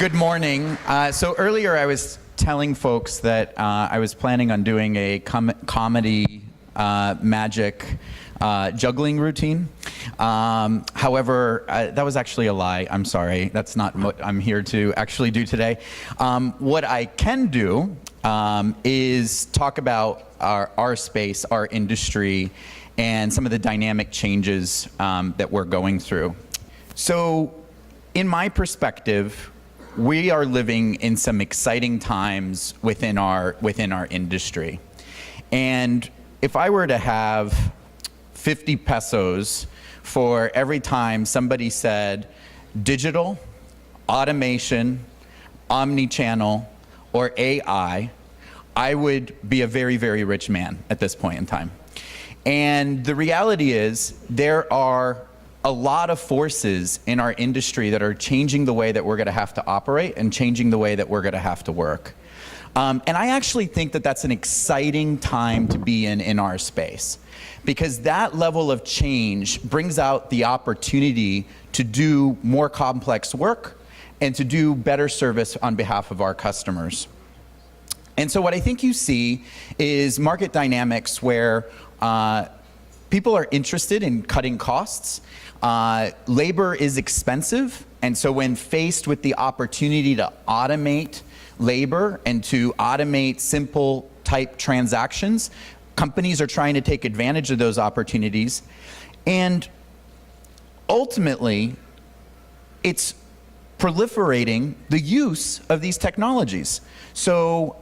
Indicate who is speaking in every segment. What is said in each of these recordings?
Speaker 1: Good morning. So earlier I was telling folks that I was planning on doing a comedy magic juggling routine. However, that was actually a lie. I'm sorry. That's not what I'm here to actually do today. What I can do is talk about our space, our industry, and some of the dynamic changes that we're going through. So in my perspective, we are living in some exciting times within our industry. And if I were to have 50 pesos for every time somebody said digital, automation, omnichannel, or AI, I would be a very, very rich man at this point in time. And the reality is there are a lot of forces in our industry that are changing the way that we're going to have to operate and changing the way that we're going to have to work. And I actually think that that's an exciting time to be in our space, because that level of change brings out the opportunity to do more complex work and to do better service on behalf of our customers. And so what I think you see is market dynamics where people are interested in cutting costs. Labor is expensive, and so when faced with the opportunity to automate labor and to automate simple type transactions, companies are trying to take advantage of those opportunities. And ultimately, it's proliferating the use of these technologies. So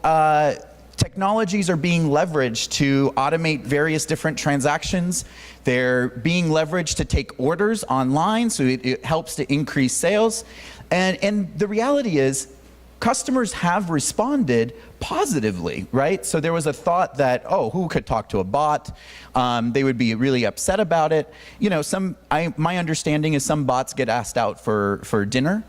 Speaker 1: technologies are being leveraged to automate various different transactions. They're being leveraged to take orders online, so it helps to increase sales. And the reality is, customers have responded positively, right? So there was a thought that, oh, who could talk to a bot? They would be really upset about it. You know, my understanding is some bots get asked out for dinner.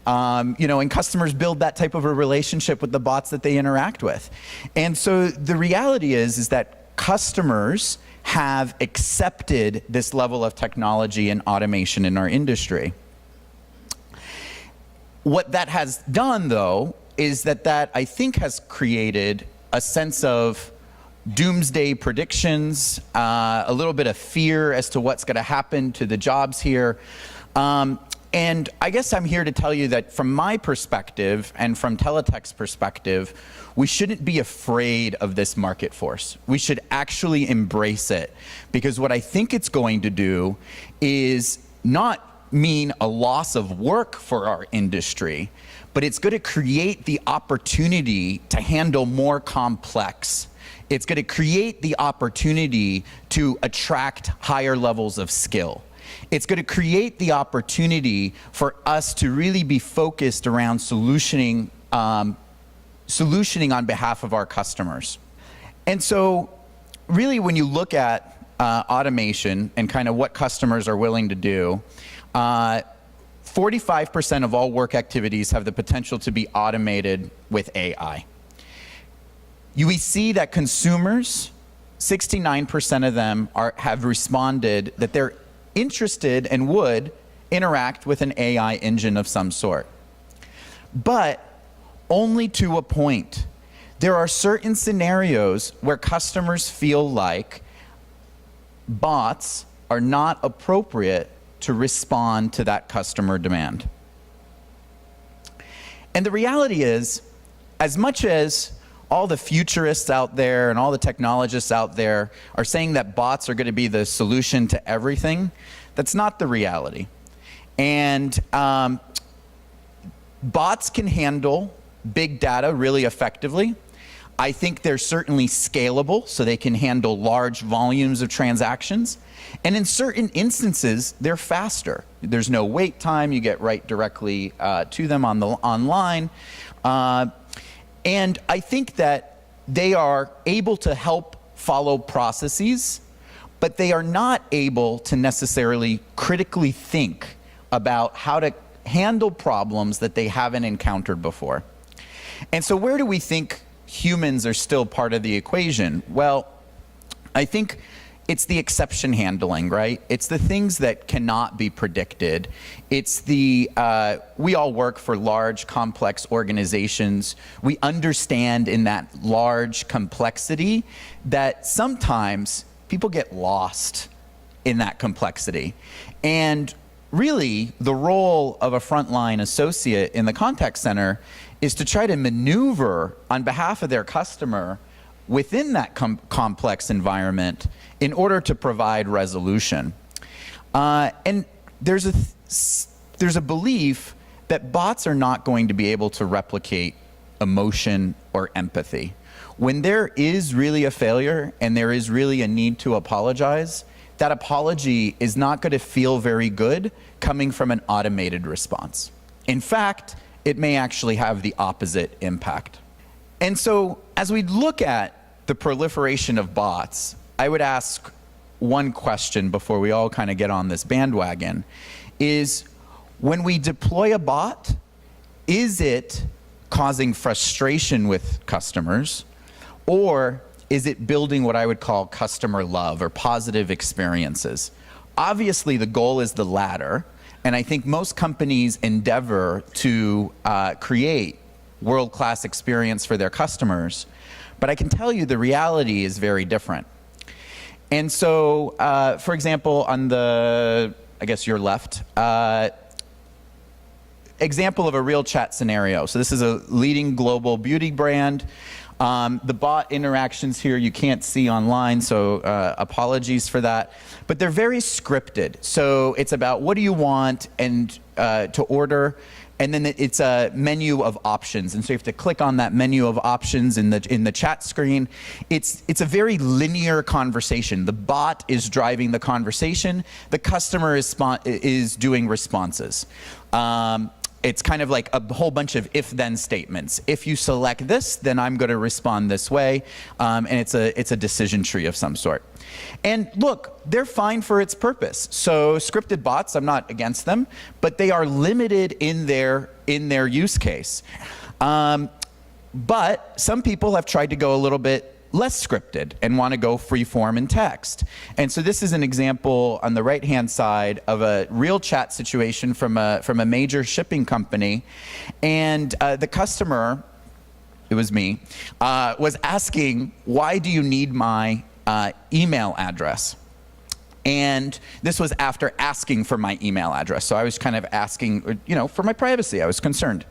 Speaker 1: You know, and customers build that type of a relationship with the bots that they interact with. And so the reality is that customers have accepted this level of technology and automation in our industry. What that has done, though, is that I think has created a sense of doomsday predictions, a little bit of fear as to what's going to happen to the jobs here. And I guess I'm here to tell you that from my perspective and from Teletech's perspective, we shouldn't be afraid of this market force. We should actually embrace it, because what I think it's going to do is not mean a loss of work for our industry, but it's going to create the opportunity to handle more complex. It's going to create the opportunity to attract higher levels of skill. It's going to create the opportunity for us to really be focused around solutioning on behalf of our customers. And so really when you look at automation and kind of what customers are willing to do, 45% of all work activities have the potential to be automated with AI. We see that consumers, 69% of them have responded that they're interested and would interact with an AI engine of some sort. But only to a point. There are certain scenarios where customers feel like bots are not appropriate to respond to that customer demand. And the reality is, as much as all the futurists out there and all the technologists out there are saying that bots are going to be the solution to everything, that's not the reality. And bots can handle big data really effectively. I think they're certainly scalable, so they can handle large volumes of transactions. And in certain instances, they're faster. There's no wait time. You get right directly to them online. And I think that they are able to help follow processes, but they are not able to necessarily critically think about how to handle problems that they haven't encountered before. And so where do we think humans are still part of the equation? Well, I think it's the exception handling, right? It's the things that cannot be predicted. It's the, we all work for large, complex organizations. We understand in that large complexity that sometimes people get lost in that complexity. And really, the role of a frontline associate in the contact center is to try to maneuver on behalf of their customer within that complex environment in order to provide resolution. And there's a belief that bots are not going to be able to replicate emotion or empathy. When there is really a failure and there is really a need to apologize, that apology is not going to feel very good coming from an automated response. In fact, it may actually have the opposite impact. And so as we look at the proliferation of bots, I would ask one question before we all kind of get on this bandwagon, is when we deploy a bot, is it causing frustration with customers, or is it building what I would call customer love or positive experiences? Obviously, the goal is the latter, and I think most companies endeavor to create world-class experience for their customers, but I can tell you the reality is very different. And so, for example, on the, I guess your left, example of a real chat scenario. So this is a leading global beauty brand. The bot interactions here you can't see online, so apologies for that. But they're very scripted. So it's about what do you want and to order, and then it's a menu of options. And so you have to click on that menu of options in the chat screen. It's a very linear conversation. The bot is driving the conversation. The customer is doing responses. It's kind of like a whole bunch of if-then statements. If you select this, then I'm going to respond this way, and it's a decision tree of some sort. And look, they're fine for its purpose. So scripted bots, I'm not against them, but they are limited in their use case. But some people have tried to go a little bit less scripted and want to go free form in text. And so this is an example on the right-hand side of a real chat situation from a major shipping company. And the customer, it was me, was asking, why do you need my email address? And this was after asking for my email address. So I was kind of asking, for my privacy. I was concerned.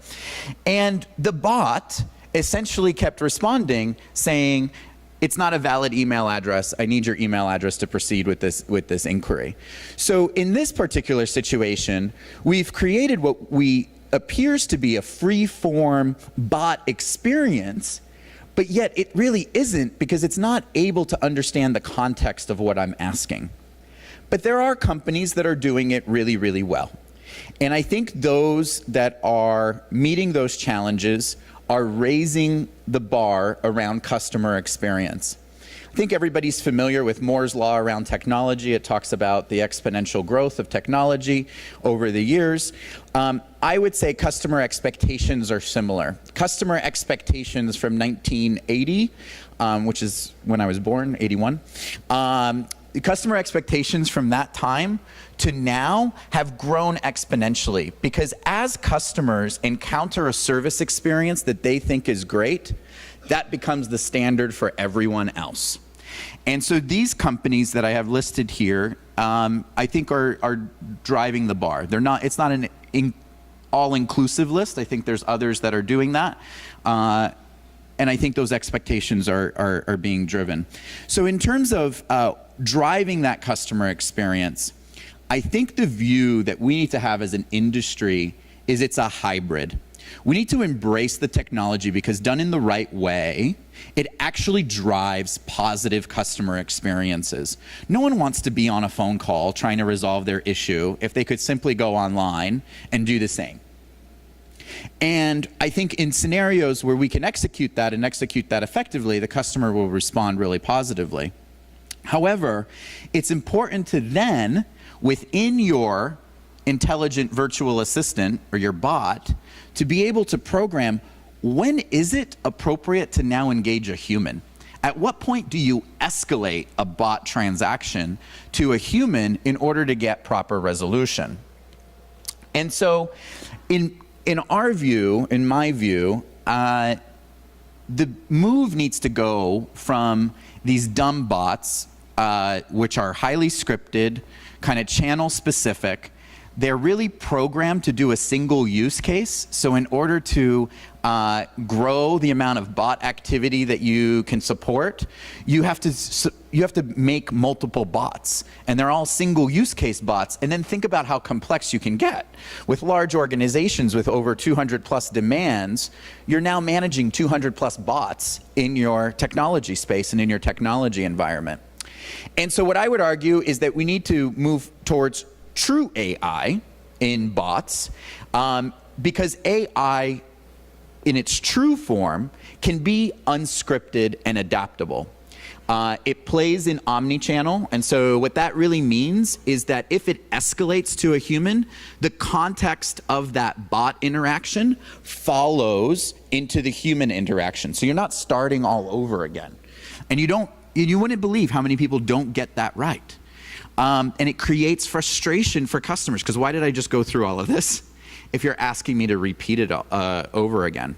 Speaker 1: And the bot essentially kept responding saying, it's not a valid email address. I need your email address to proceed with this inquiry. So in this particular situation, we've created what appears to be a free-form bot experience, but yet it really isn't, because it's not able to understand the context of what I'm asking. But there are companies that are doing it really, really well. And I think those that are meeting those challenges are raising the bar around customer experience. I think everybody's familiar with Moore's law around technology. It talks about the exponential growth of technology over the years. I would say customer expectations are similar. Customer expectations from 1980, which is when I was born, 81. The customer expectations from that time to now have grown exponentially, because as customers encounter a service experience that they think is great, that becomes the standard for everyone else. And so these companies that I have listed here, I think are driving the bar. It's not an all-inclusive list. I think there's others that are doing that. And I think those expectations are being driven. So in terms of driving that customer experience, I think the view that we need to have as an industry is it's a hybrid. We need to embrace the technology, because done in the right way, it actually drives positive customer experiences. No one wants to be on a phone call trying to resolve their issue if they could simply go online and do the same. And I think in scenarios where we can execute that and execute that effectively, the customer will respond really positively. However, it's important to then, within your intelligent virtual assistant or your bot, to be able to program when is it appropriate to now engage a human. At what point do you escalate a bot transaction to a human in order to get proper resolution? And so in our view, in my view, the move needs to go from these dumb bots, which are highly scripted, kind of channel specific. They're really programmed to do a single use case. So in order to grow the amount of bot activity that you can support, you have to make multiple bots, and they're all single use case bots. And then think about how complex you can get. With large organizations with over 200 plus demands, you're now managing 200 plus bots in your technology space and in your technology environment. And so what I would argue is that we need to move towards true AI in bots, because AI in its true form can be unscripted and adaptable. It plays in omnichannel, and so what that really means is that if it escalates to a human, the context of that bot interaction follows into the human interaction. So you're not starting all over again. And you wouldn't believe how many people don't get that right. And it creates frustration for customers, because why did I just go through all of this if you're asking me to repeat it over again?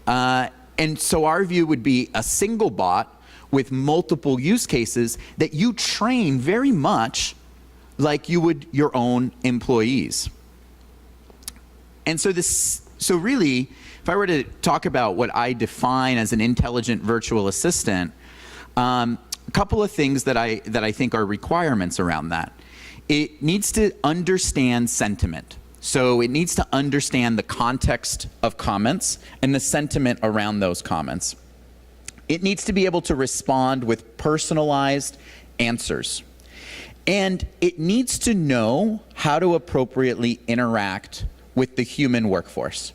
Speaker 1: And so our view would be a single bot with multiple use cases that you train very much like you would your own employees. And so really, if I were to talk about what I define as an intelligent virtual assistant, a couple of things that I think are requirements around that. It needs to understand sentiment. So it needs to understand the context of comments and the sentiment around those comments. It needs to be able to respond with personalized answers. And it needs to know how to appropriately interact with the human workforce,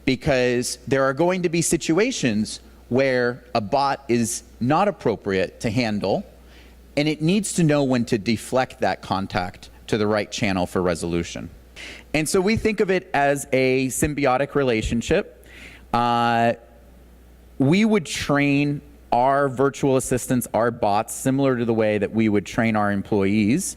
Speaker 1: because there are going to be situations where a bot is not appropriate to handle, and it needs to know when to deflect that contact to the right channel for resolution. And so we think of it as a symbiotic relationship. We would train our virtual assistants, our bots, similar to the way that we would train our employees.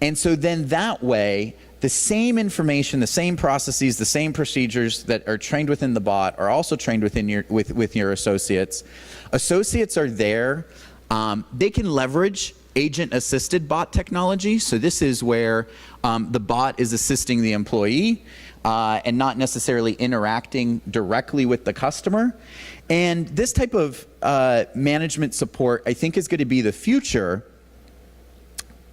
Speaker 1: And so then that way, the same information, the same processes, the same procedures that are trained within the bot are also trained within with your associates. Associates are there. They can leverage agent-assisted bot technology. So this is where the bot is assisting the employee and not necessarily interacting directly with the customer. And this type of management support, I think, is going to be the future.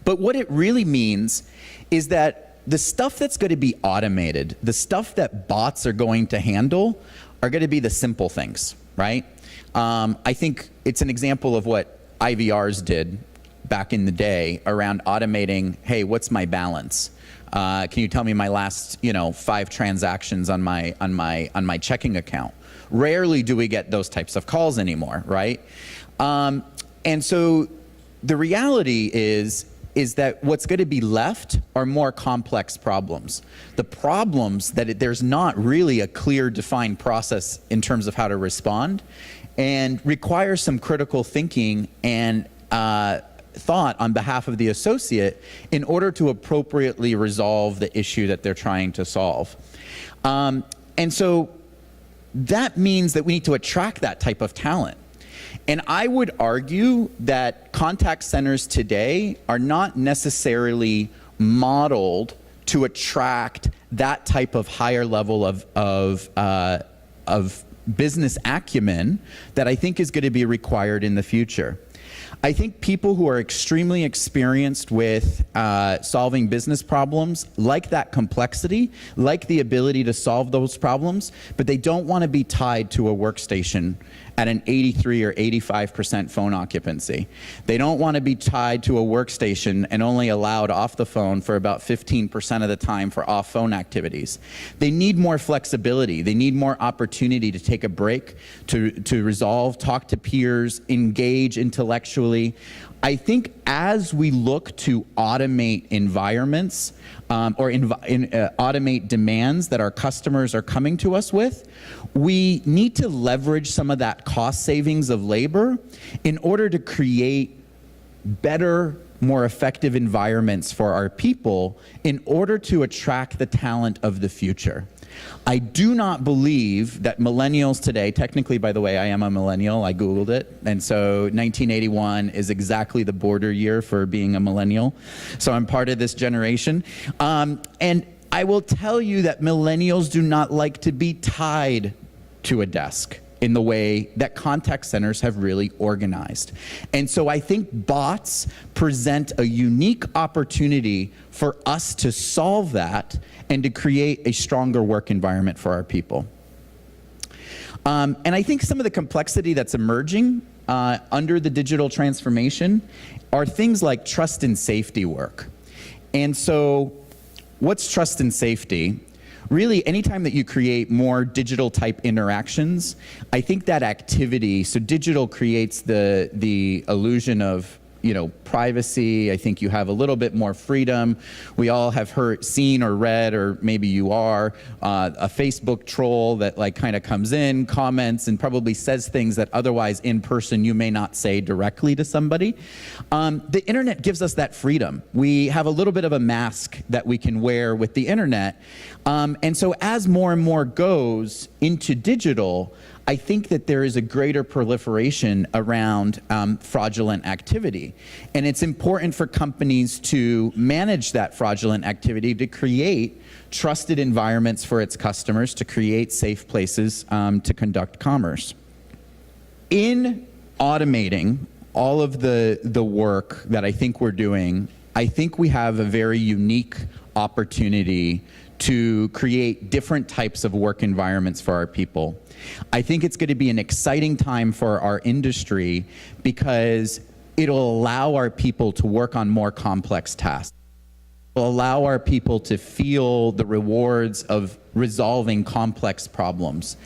Speaker 1: But what it really means is that the stuff that's going to be automated, the stuff that bots are going to handle, are going to be the simple things, right? I think it's an example of what IVRs did back in the day around automating, hey, what's my balance? Can you tell me my last, 5 transactions on my checking account? Rarely do we get those types of calls anymore, right? And so the reality is that what's going to be left are more complex problems. The problems that there's not really a clear defined process in terms of how to respond, and require some critical thinking and thought on behalf of the associate in order to appropriately resolve the issue that they're trying to solve. And so that means that we need to attract that type of talent. And I would argue that contact centers today are not necessarily modeled to attract that type of higher level of business acumen that I think is going to be required in the future. I think people who are extremely experienced with solving business problems like that complexity, like the ability to solve those problems, but they don't want to be tied to a workstation at an 83 or 85% phone occupancy. They don't want to be tied to a workstation and only allowed off the phone for about 15% of the time for off phone activities. They need more flexibility. They need more opportunity to take a break, to resolve, talk to peers, engage intellectually. I think as we look to automate environments automate demands that our customers are coming to us with, we need to leverage some of that cost savings of labor in order to create better, more effective environments for our people in order to attract the talent of the future. I do not believe that millennials today, technically, by the way, I am a millennial, I Googled it, and so 1981 is exactly the border year for being a millennial, so I'm part of this generation. And I will tell you that millennials do not like to be tied to a desk in the way that contact centers have really organized. And so I think bots present a unique opportunity for us to solve that and to create a stronger work environment for our people. And I think some of the complexity that's emerging under the digital transformation are things like trust and safety work. And so what's trust and safety? Really, anytime that you create more digital type interactions, I think that activity, so digital creates the illusion of, you know, privacy. I think you have a little bit more freedom. We all have seen or read, or maybe you are, a Facebook troll that like kind of comes in, comments, and probably says things that otherwise in person you may not say directly to somebody. The internet gives us that freedom. We have a little bit of a mask that we can wear with the internet. And so as more and more goes into digital, I think that there is a greater proliferation around fraudulent activity. And it's important for companies to manage that fraudulent activity, to create trusted environments for its customers, to create safe places to conduct commerce. In automating all of the work that I think we're doing, I think we have a very unique opportunity to create different types of work environments for our people. I think it's going to be an exciting time for our industry because it'll allow our people to work on more complex tasks. It'll allow our people to feel the rewards of resolving complex problems.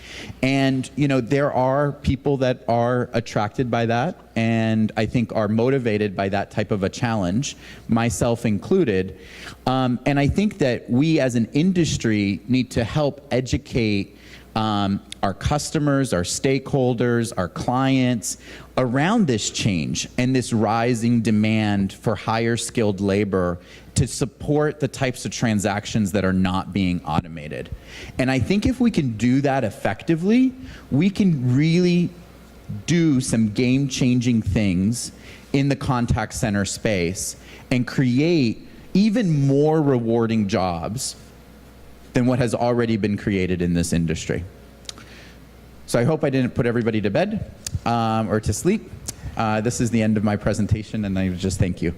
Speaker 1: And, you know, there are people that are attracted by that and I think are motivated by that type of a challenge, myself included. And I think that we as an industry need to help educate our customers, our stakeholders, our clients around this change and this rising demand for higher skilled labor to support the types of transactions that are not being automated. And I think if we can do that effectively, we can really do some game-changing things in the contact center space and create even more rewarding jobs than what has already been created in this industry. So I hope I didn't put everybody to bed or to sleep. This is the end of my presentation, and I just thank you.